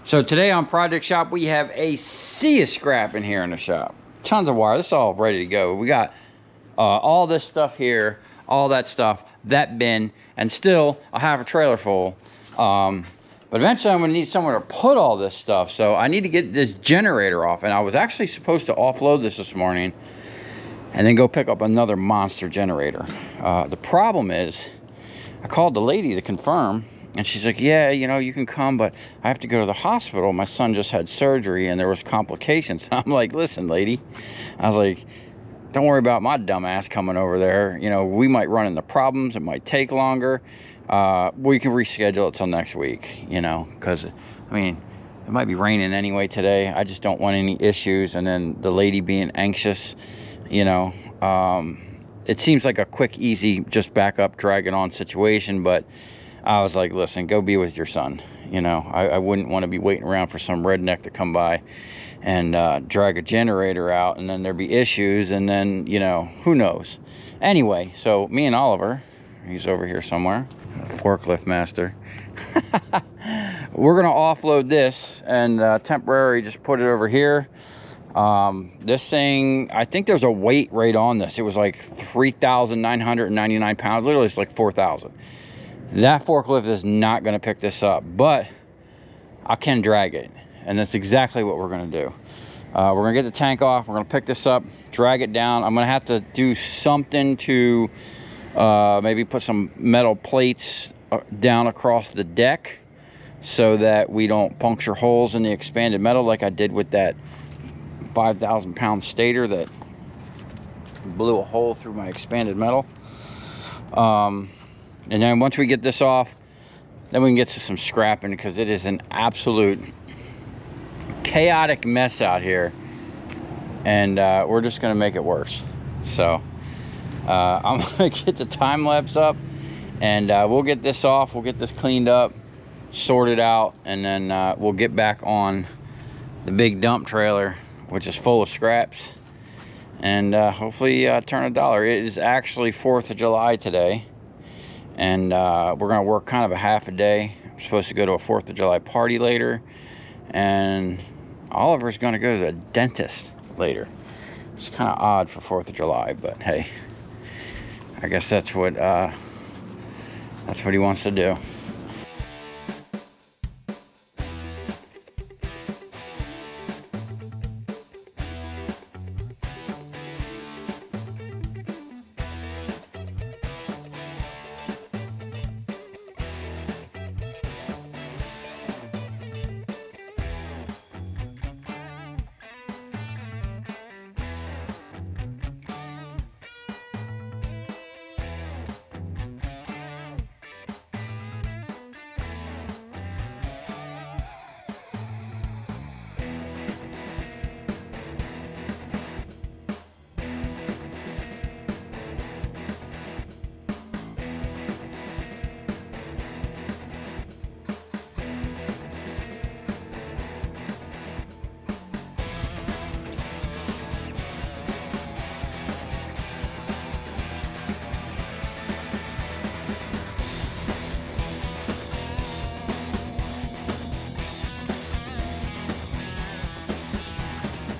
So today on Project Shop, we have a sea of scrap in here in the shop. Tons of wire. This is all ready to go. We got all this stuff here, all that stuff, that bin, and still I have a trailer full. But eventually I'm gonna need somewhere to put all this stuff. So I need to get this generator off. And I was actually supposed to offload this morning and then go pick up another monster generator. The problem is, I called the lady to confirm, and she's like, yeah, you know, you can come, but I have to go to the hospital. My son just had surgery and there was complications. I'm like, listen, lady. I was like, don't worry about my dumb ass coming over there. You know, we might run into problems. It might take longer. We can reschedule it till next week, you know, because, I mean, it might be raining anyway today. I just don't want any issues. And then the lady being anxious, you know, it seems like a quick, easy, just back up, drag it on situation, but I was like, listen, go be with your son. You know, I wouldn't want to be waiting around for some redneck to come by and drag a generator out, and then there'd be issues, and then, you know, who knows. Anyway, so me and Oliver, he's over here somewhere, forklift master. We're going to offload this and temporarily just put it over here. This thing, I think there's a weight right on this. It was like 3,999 pounds. Literally, it's like 4,000. That forklift is not going to pick this up, but I can drag it, and that's exactly what we're going to do. We're going to get the tank off. We're going to pick this up, drag it down. I'm going to have to do something to maybe put some metal plates down across the deck so that we don't puncture holes in the expanded metal like I did with that 5,000 pound stator that blew a hole through my expanded metal. And then once we get this off, then we can get to some scrapping, because it is an absolute chaotic mess out here, and we're just gonna make it worse. So I'm gonna get the time lapse up, and we'll get this off, we'll get this cleaned up, sorted out, and then we'll get back on the big dump trailer, which is full of scraps, and hopefully turn a dollar. It is actually 4th of July today, and we're gonna work kind of a half a day. I'm supposed to go to a 4th of July party later, and Oliver's gonna go to the dentist later. It's kind of odd for 4th of July, but hey, I guess that's what he wants to do.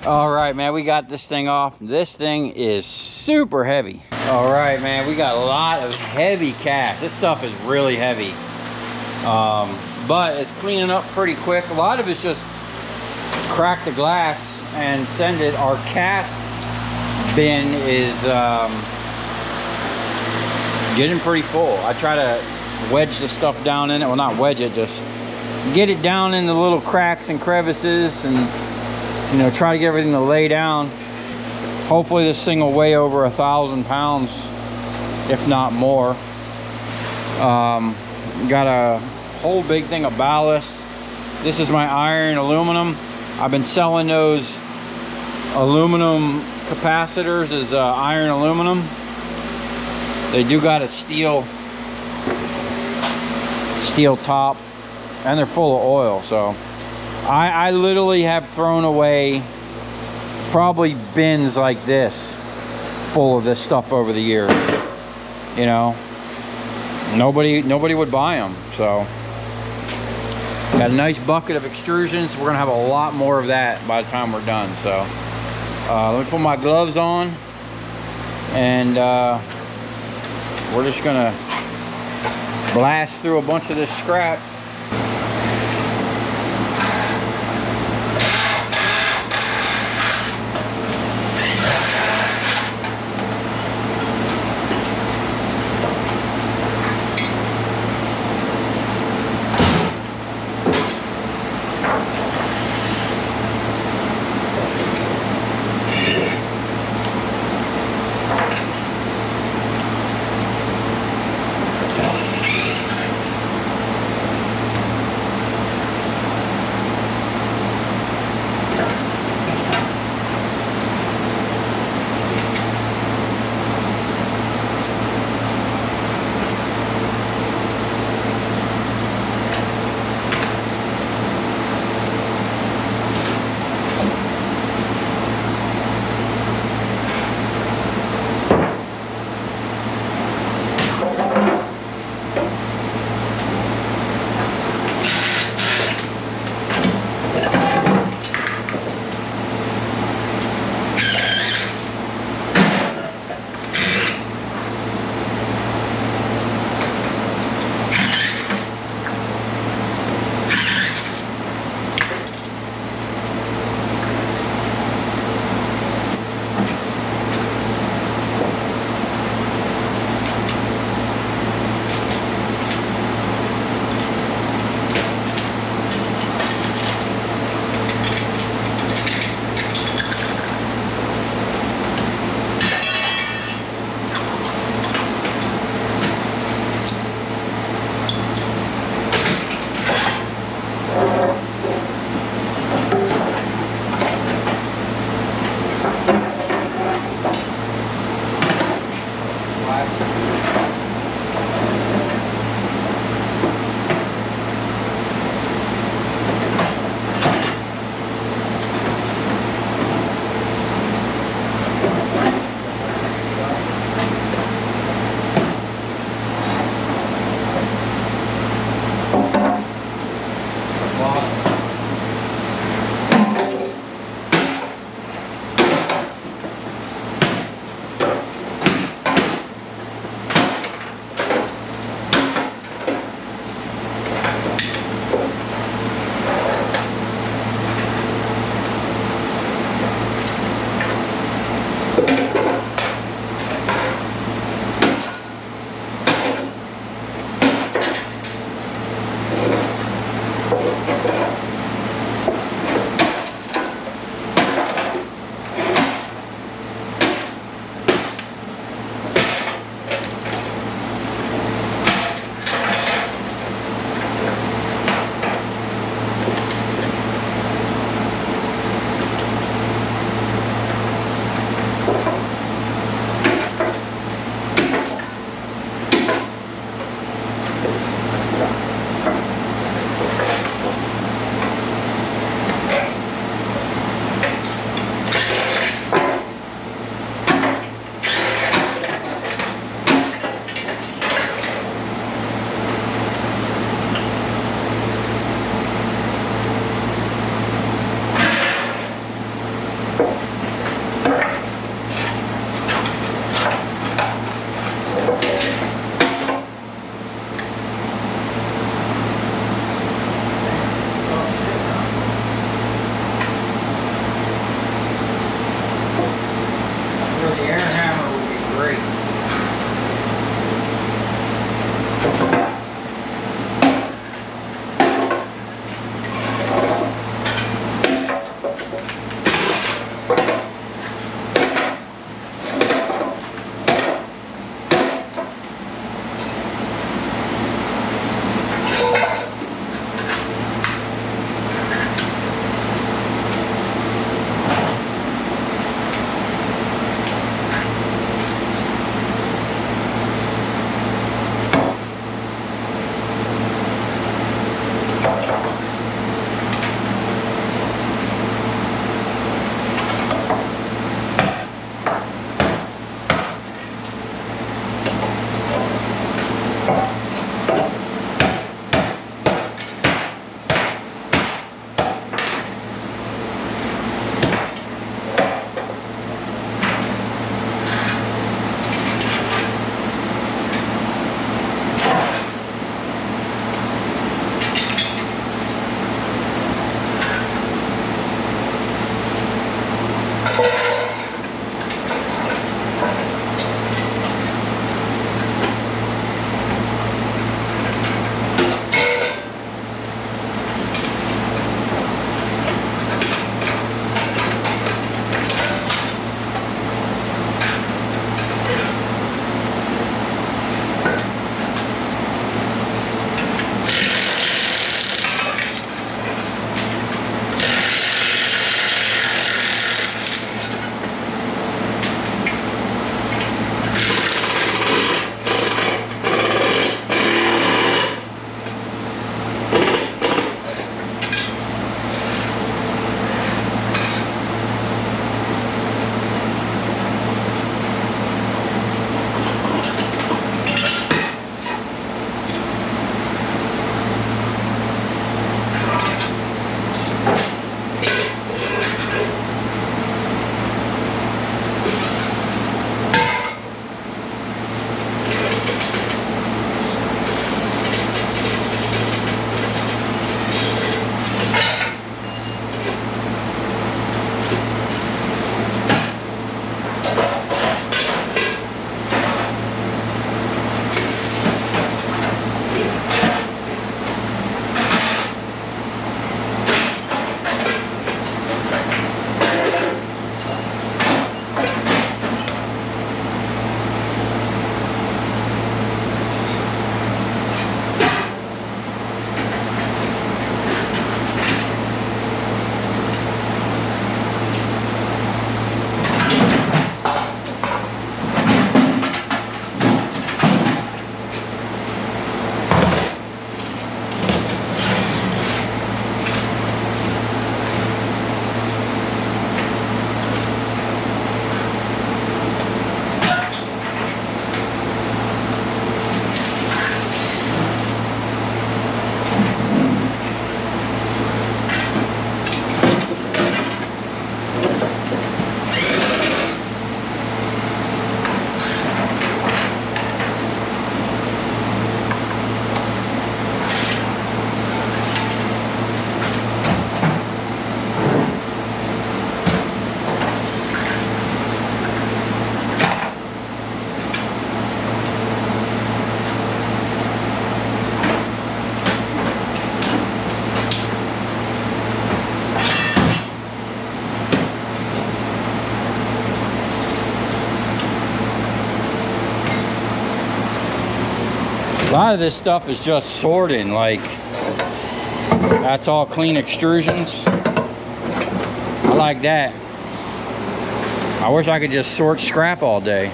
All right, man, we got this thing off. This thing is super heavy. All right, man, we got a lot of heavy cast. This stuff is really heavy, but it's cleaning up pretty quick. A lot of it's just crack the glass and send it. Our cast bin is getting pretty full. I try to wedge the stuff down in it. Well, not wedge it, just get it down in the little cracks and crevices, and you know, try to get everything to lay down. Hopefully this thing will weigh over 1,000 pounds, if not more. Got a whole big thing of ballast. This is my iron aluminum. I've been selling those aluminum capacitors as iron aluminum. They do got a steel top, and they're full of oil, so I literally have thrown away probably bins like this full of this stuff over the years. You know, nobody would buy them. So Got a nice bucket of extrusions. We're gonna have a lot more of that by the time we're done. So let me put my gloves on, and we're just gonna blast through a bunch of this scrap. lot of this stuff is just sorting, like that's all clean extrusions. I like that. I wish I could just sort scrap all day.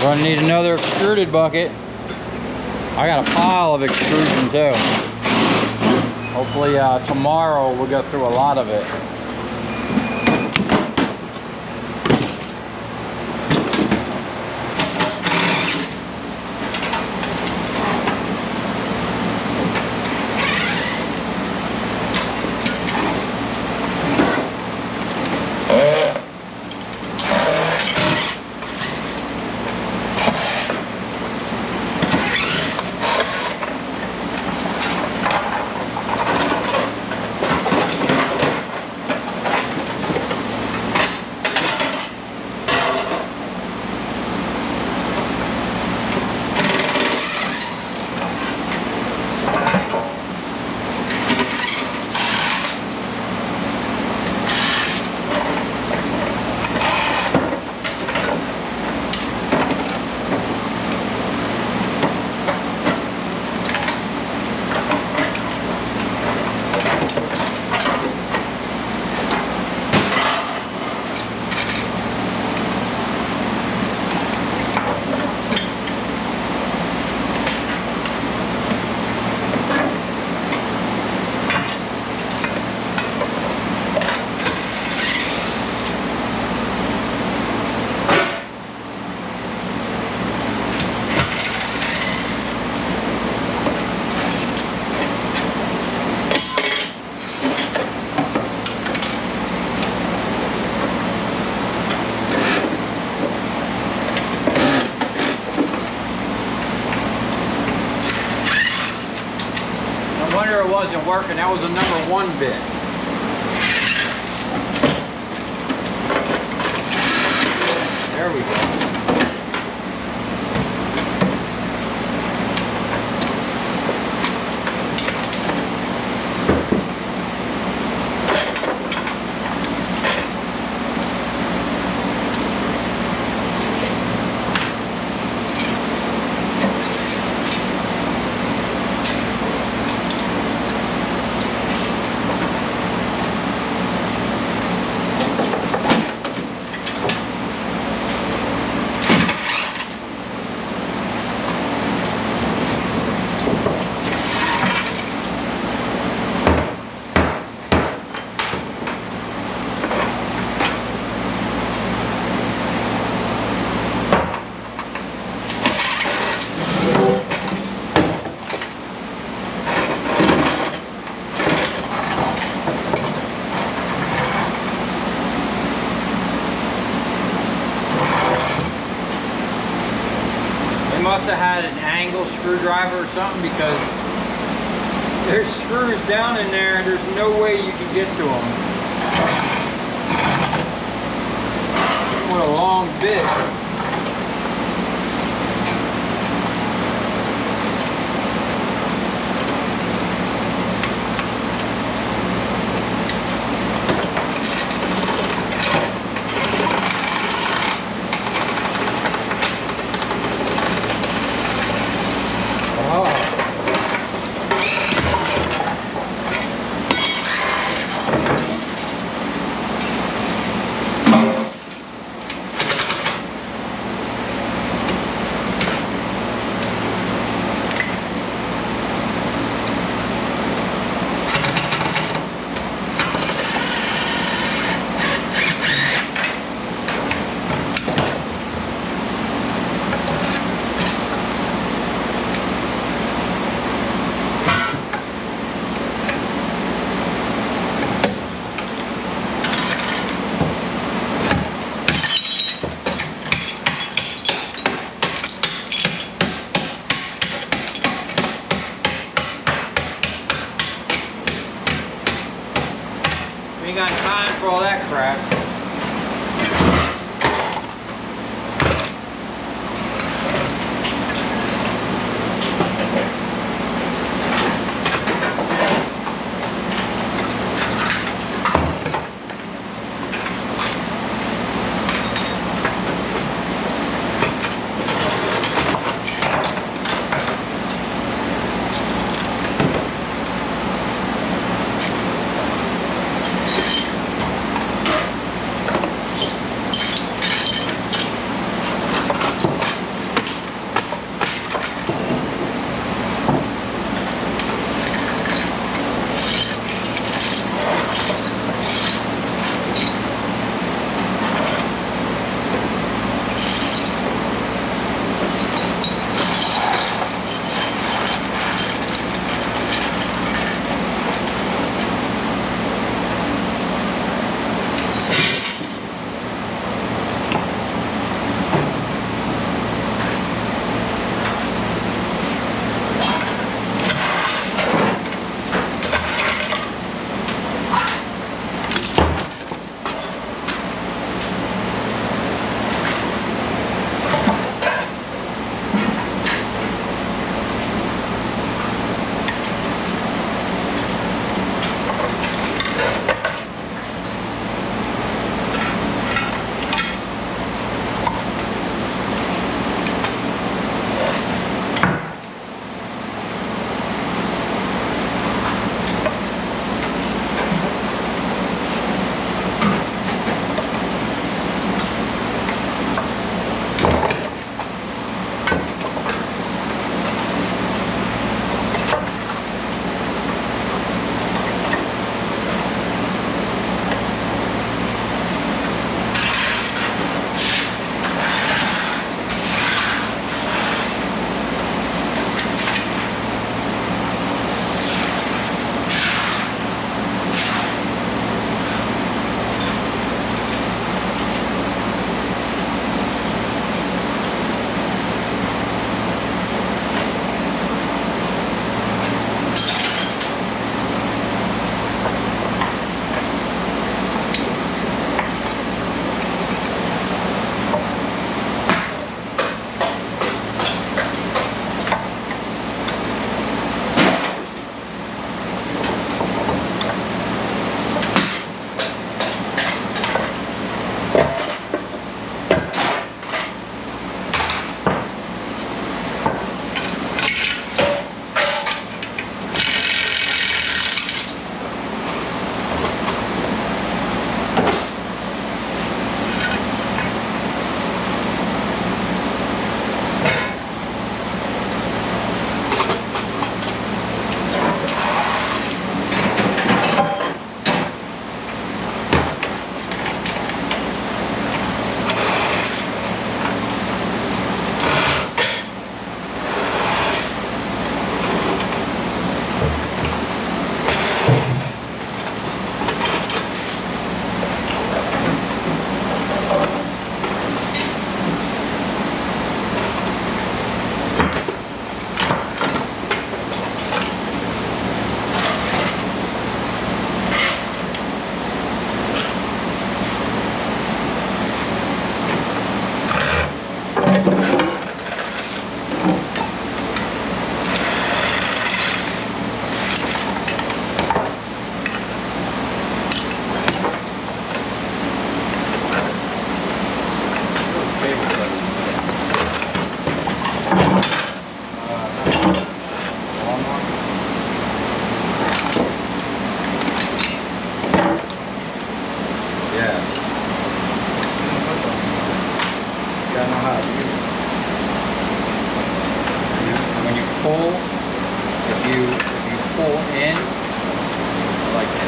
Gonna need another extruded bucket. I got a pile of extrusion too. Hopefully tomorrow we'll go through a lot of it. Wasn't working. That was the number 1 bit. There we go. Must have had an angle screwdriver or something, because there's screws down in there and there's no way you can get to them. What a long bit. Ain't got time for all that crap.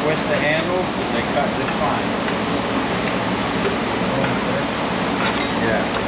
twist the handles, they cut just fine. Yeah.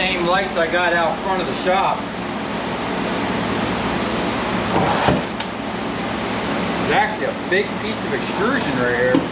same lights I got out front of the shop. There's actually a big piece of extrusion right here.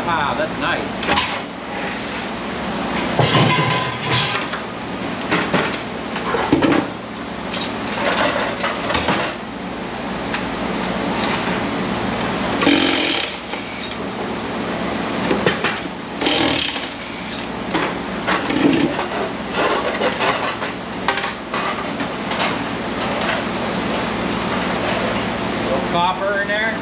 Wow, that's nice. Little copper in there.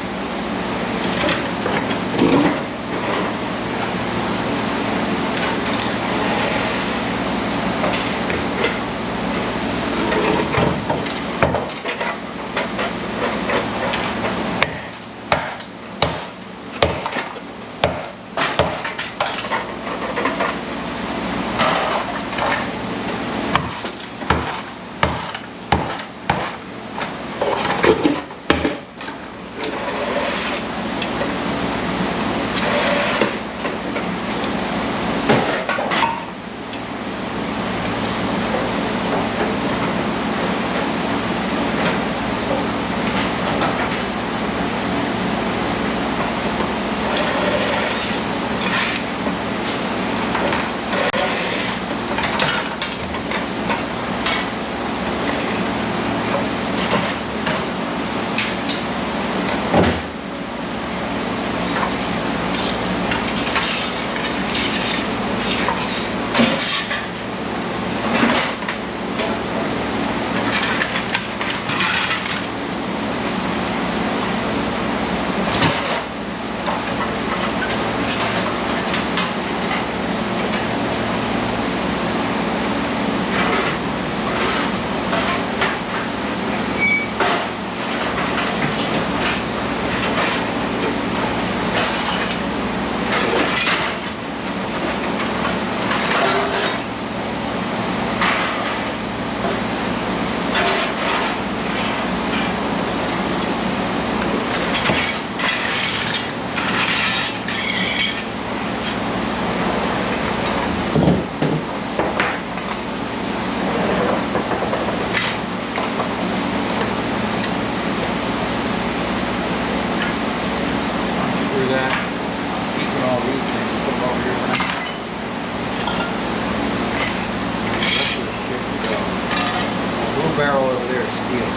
Barrel over there is steel.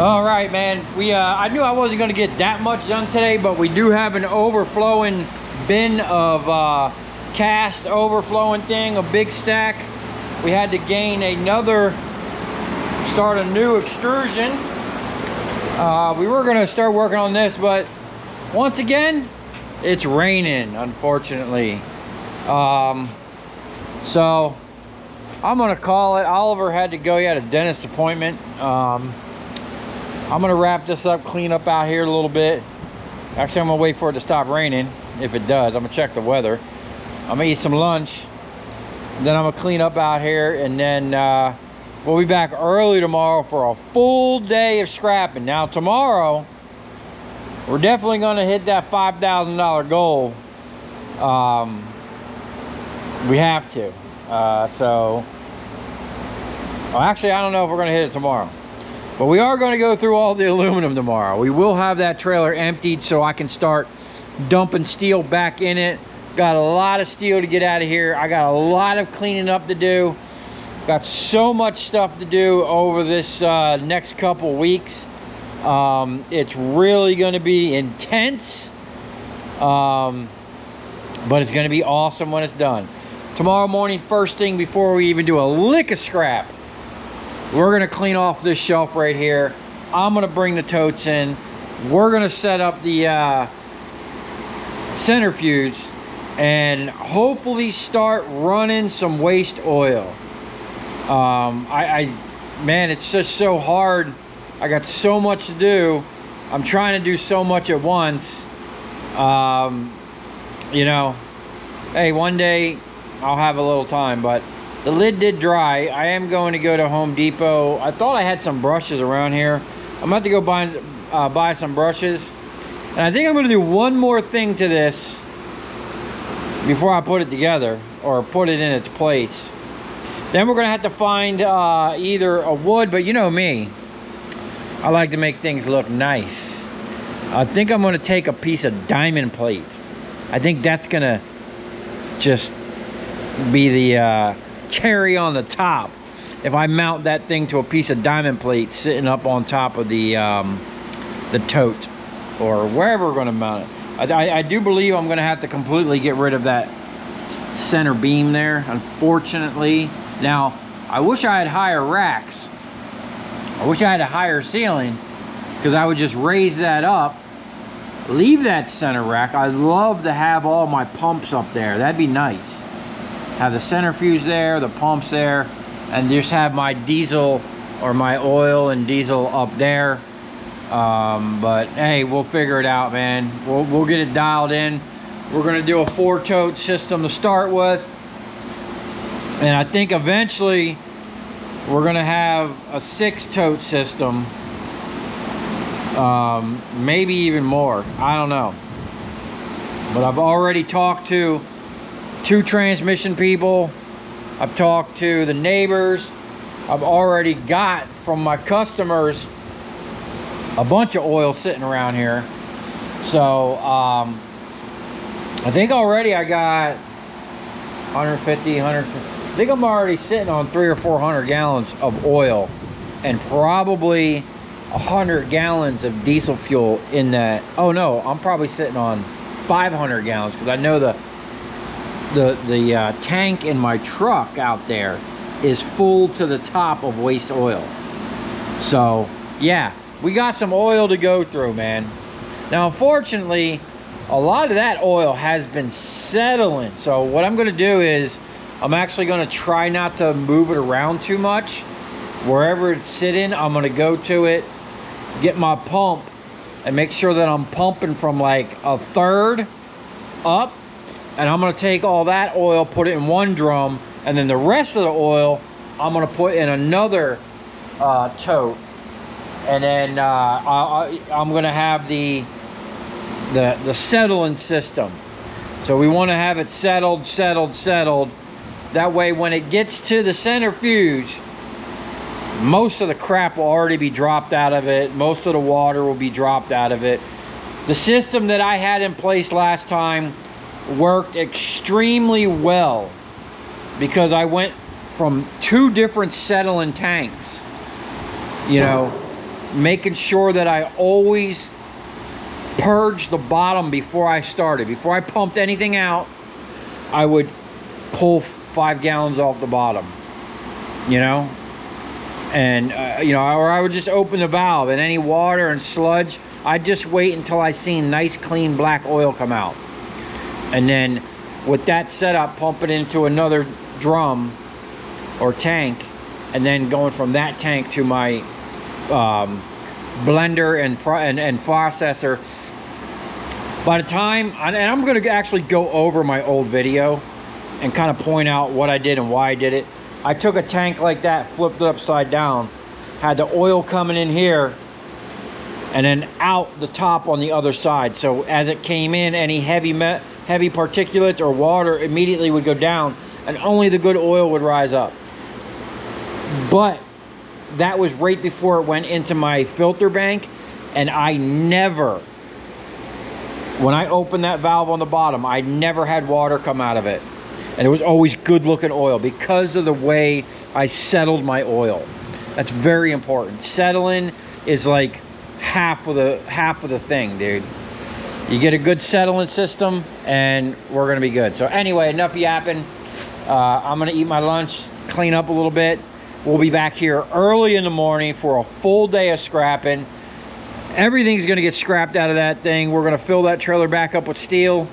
All right, man. I knew I wasn't going to get that much done today, but we do have an overflowing bin of cast overflowing thing, a big stack. We had to start a new extrusion. We were going to start working on this, but once again, it's raining, unfortunately. So I'm gonna call it. Oliver had to go. He had a dentist appointment. I'm gonna wrap this up, clean up out here a little bit. Actually, I'm gonna wait for it to stop raining. If it does, I'm gonna check the weather. I'm gonna eat some lunch, then I'm gonna clean up out here, and then we'll be back early tomorrow for a full day of scrapping. Now tomorrow, we're definitely gonna hit that $5,000 goal. We have to. Well, actually, I don't know if we're gonna hit it tomorrow, but we are gonna go through all the aluminum tomorrow. We will have that trailer emptied so I can start dumping steel back in it. Got a lot of steel to get out of here. I got a lot of cleaning up to do. Got so much stuff to do over this next couple weeks. It's really going to be intense, but it's going to be awesome when it's done. Tomorrow morning, first thing, before we even do a lick of scrap, we're going to clean off this shelf right here. I'm going to bring the totes in. We're going to set up the centrifuge and hopefully start running some waste oil. Man, it's just so hard. I got so much to do. I'm trying to do so much at once. You know, hey, one day I'll have a little time, but the lid did dry. I am going to go to Home Depot. I thought I had some brushes around here. I'm about to go buy some brushes. And I think I'm going to do one more thing to this before I put it together or put it in its place. Then we're going to have to find either a wood, but you know me, I like to make things look nice. I think I'm going to take a piece of diamond plate. I think that's going to just be the cherry on the top. If I mount that thing to a piece of diamond plate sitting up on top of the tote or wherever we're going to mount it. I do believe I'm going to have to completely get rid of that center beam there, unfortunately. Now, I wish I had higher racks. I wish I had a higher ceiling, because I would just raise that up, leave that center rack. I'd love to have all my pumps up there. That'd be nice. Have the centrifuge there, the pumps there, and just have my diesel or my oil and diesel up there. But hey, we'll figure it out, man. We'll get it dialed in. We're gonna do a 4-tote system to start with. And I think eventually we're gonna have a 6-tote system, maybe even more. I don't know. But I've already talked to 2 transmission people. I've talked to the neighbors. I've already got from my customers a bunch of oil sitting around here. So I think already I got 150, 150. I think I'm already sitting on 300 or 400 gallons of oil and probably 100 gallons of diesel fuel in that. Oh no, I'm probably sitting on 500 gallons, because I know the tank in my truck out there is full to the top of waste oil. So yeah, we got some oil to go through, man. Now unfortunately, a lot of that oil has been settling. So what I'm going to do is I'm actually going to try not to move it around too much. Wherever it's sitting, I'm going to go to it, get my pump, and make sure that I'm pumping from like a third up. And I'm going to take all that oil, put it in one drum, and then the rest of the oil I'm going to put in another tote. And then I'm going to have the settling system. So we want to have it settled. That way when it gets to the centrifuge, most of the crap will already be dropped out of it. Most of the water will be dropped out of it. The system that I had in place last time worked extremely well, because I went from 2 different settling tanks. You know, making sure that I always purge the bottom before I started. Before I pumped anything out, I would pull 5 gallons off the bottom, you know, and you know, or I would just open the valve, and any water and sludge, I'd just wait until I seen nice clean black oil come out, and then with that setup, pump it into another drum or tank, and then going from that tank to my blender and processor. By the time, and I'm going to actually go over my old video and kind of point out what I did and why I did it. I took a tank like that, flipped it upside down, had the oil coming in here, and then out the top on the other side. So as it came in, any heavy particulates or water immediately would go down, and only the good oil would rise up. But that was right before it went into my filter bank, and I never, when I opened that valve on the bottom, I never had water come out of it. And it was always good looking oil because of the way I settled my oil. That's very important. Settling is like half of the thing, dude. You get a good settling system and we're gonna be good. So anyway, enough yapping. I'm gonna eat my lunch, clean up a little bit. We'll be back here early in the morning for a full day of scrapping. Everything's gonna get scrapped out of that thing. We're gonna fill that trailer back up with steel.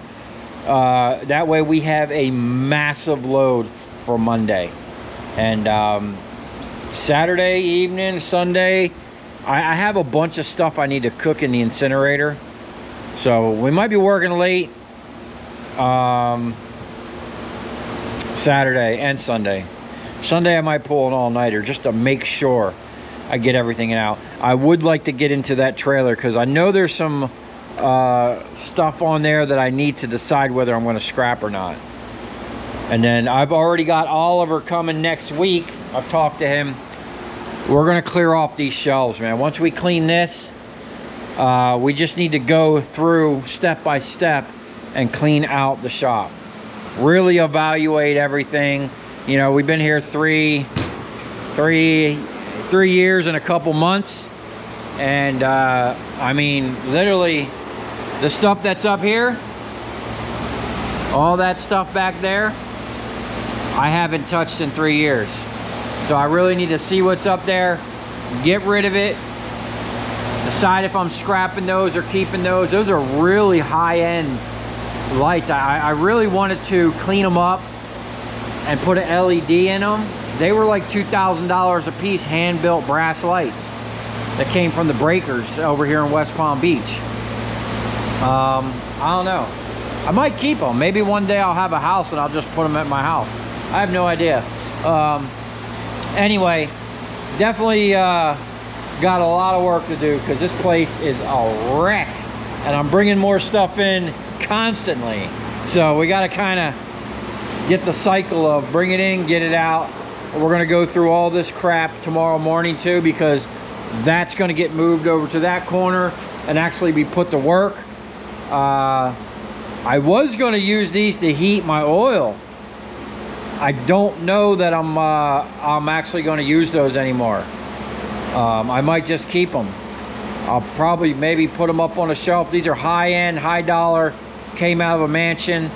That way we have a massive load for Monday. And Saturday evening, Sunday, I have a bunch of stuff I need to cook in the incinerator. So we might be working late Saturday and Sunday. Sunday I might pull an all-nighter just to make sure I get everything out. I would like to get into that trailer because I know there's some stuff on there that I need to decide whether I'm going to scrap or not. And then I've already got Oliver coming next week. I've talked to him. We're going to clear off these shelves, man. Once we clean this, we just need to go through step by step and clean out the shop. Really evaluate everything. You know, we've been here three years and a couple months, and I mean, literally the stuff that's up here, all that stuff back there, I haven't touched in 3 years. So I really need to see what's up there, get rid of it, decide if I'm scrapping those or keeping those. Those are really high-end lights. I really wanted to clean them up and put an LED in them. They were like $2,000 a piece, hand-built brass lights that came from the breakers over here in West Palm Beach. I don't know. I might keep them. Maybe one day I'll have a house and I'll just put them at my house. I have no idea. Anyway, definitely got a lot of work to do because this place is a wreck, and I'm bringing more stuff in constantly. So we got to kind of get the cycle of bring it in, get it out. We're going to go through all this crap tomorrow morning too, because that's going to get moved over to that corner and actually be put to work. I was going to use these to heat my oil. I don't know that I'm actually going to use those anymore. I might just keep them. I'll probably maybe put them up on a shelf. These are high-end, high-dollar, came out of a mansion.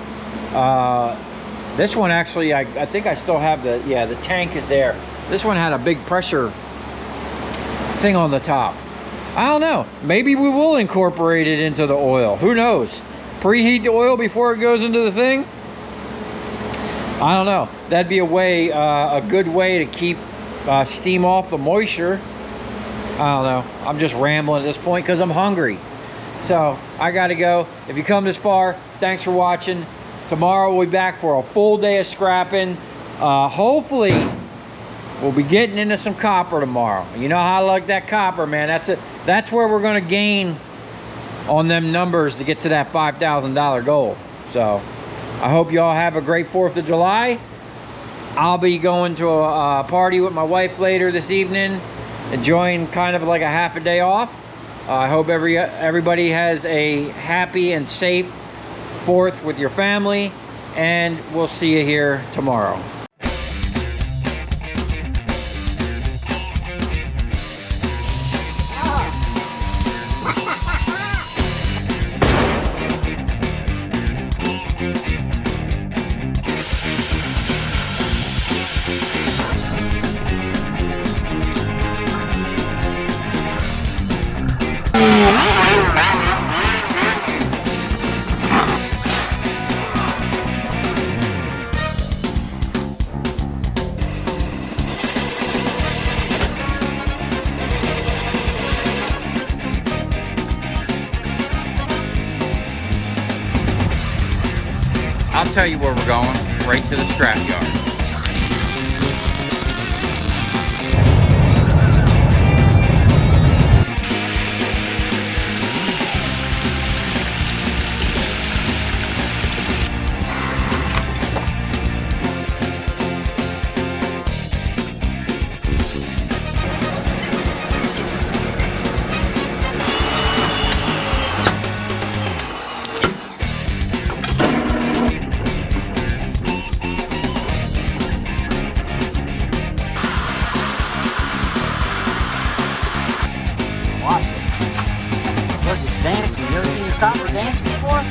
This one actually, I think I still have the tank is there. This one had a big pressure thing on the top. I don't know. Maybe we will incorporate it into the oil. Who knows? Preheat the oil before it goes into the thing? I don't know. That'd be a good way to keep steam off the moisture. I don't know. I'm just rambling at this point because I'm hungry. So I gotta go. If you come this far, thanks for watching. Tomorrow we'll be back for a full day of scrapping. Hopefully we'll be getting into some copper tomorrow. You know how I like that copper, man. That's it. That's where we're gonna gain on them numbers to get to that $5,000 goal. So I hope you all have a great 4th of July. I'll be going to a party with my wife later this evening, enjoying kind of like a half a day off. I hope everybody has a happy and safe 4th with your family, and we'll see you here tomorrow. I'll tell you where we're going, right to the scrap yard. Dancing. You ever seen your copper dance before?